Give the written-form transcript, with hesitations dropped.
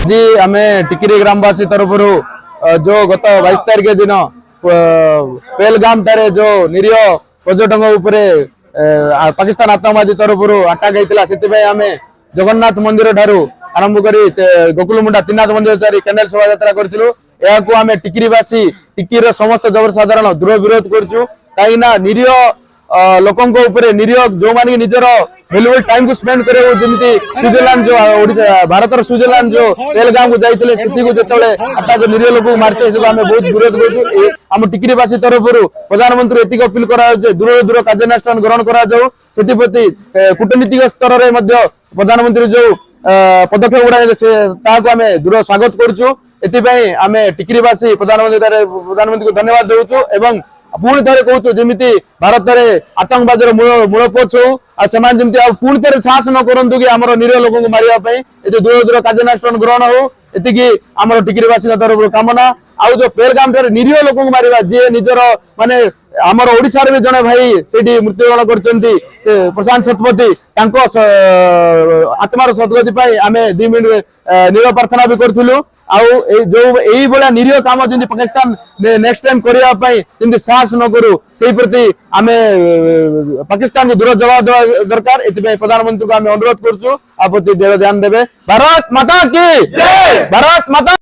आज आम टिकिरी ग्रामवासी तरफ जो गत 22 तारिख दिन पहलगाम ठारे जो निरीह पर्यटक उपरे पाकिस्तान आतंकवादी तरफ अटैक होता से आम जगन्नाथ मंदिर ठारू आरंभ कर गोकुलमुंडा त्रिनाथ मंदिर चारि कैंडल शोभा यात्रा करूँ आम टिकिरीवासी टिकिर समस्त जबरसाधारण दृढ़ विरोध करूँ कहीं निरीह लोकों निरीह जो मानी निजर वैल्यूबल टाइम को स्पेंड करे स्विट्जरलैंड जो भारत स्विट्जरलैंड जो पहलगाम को जाते अटैक निरीह लोक मारते आम बहुत विरोध करूँ टिकिरीवासी तरफ प्रधानमंत्री एतिक अपील कर दूर दूर कार्यानुष्ठान ग्रहण करप्रति कूटनीतिक स्तर में प्रधानमंत्री जो पदक्षेप गुड़ा आम दूर स्वागत करुँ आम टिकिरीवासी प्रधानमंत्री को धन्यवाद देवु पुणी थे कहूँ जमी भारत में आतंकवाद मूलपोच हो पुणी थे साहस न करूँ कि आम निरीह लोक मारे दूर दूर कार्यानुष्ठान ग्रहण हो आम टिकिरीवासी तरफ कामना आउ जो पहलगाम ठारे निरीह लोक मारे जी निजर माने आमर ओडिशा रे जने भाई सेठी मृत्युवरण करचंती से प्रशांत शतपथी आत्मार सद्गति आम 2 मिनट निरीह प्रार्थना भी करथुलु जो यही भाया निरीह काम जमी पाकिस्तान नेक्स्ट टाइम करने साहस न करूँ से प्रति आम पाकिस्तान को दूर जवाब देवा दरकार ए प्रधानमंत्री को आम अनुरोध करुँ प्रति ध्यान देवे। भारत माता की भारत माता।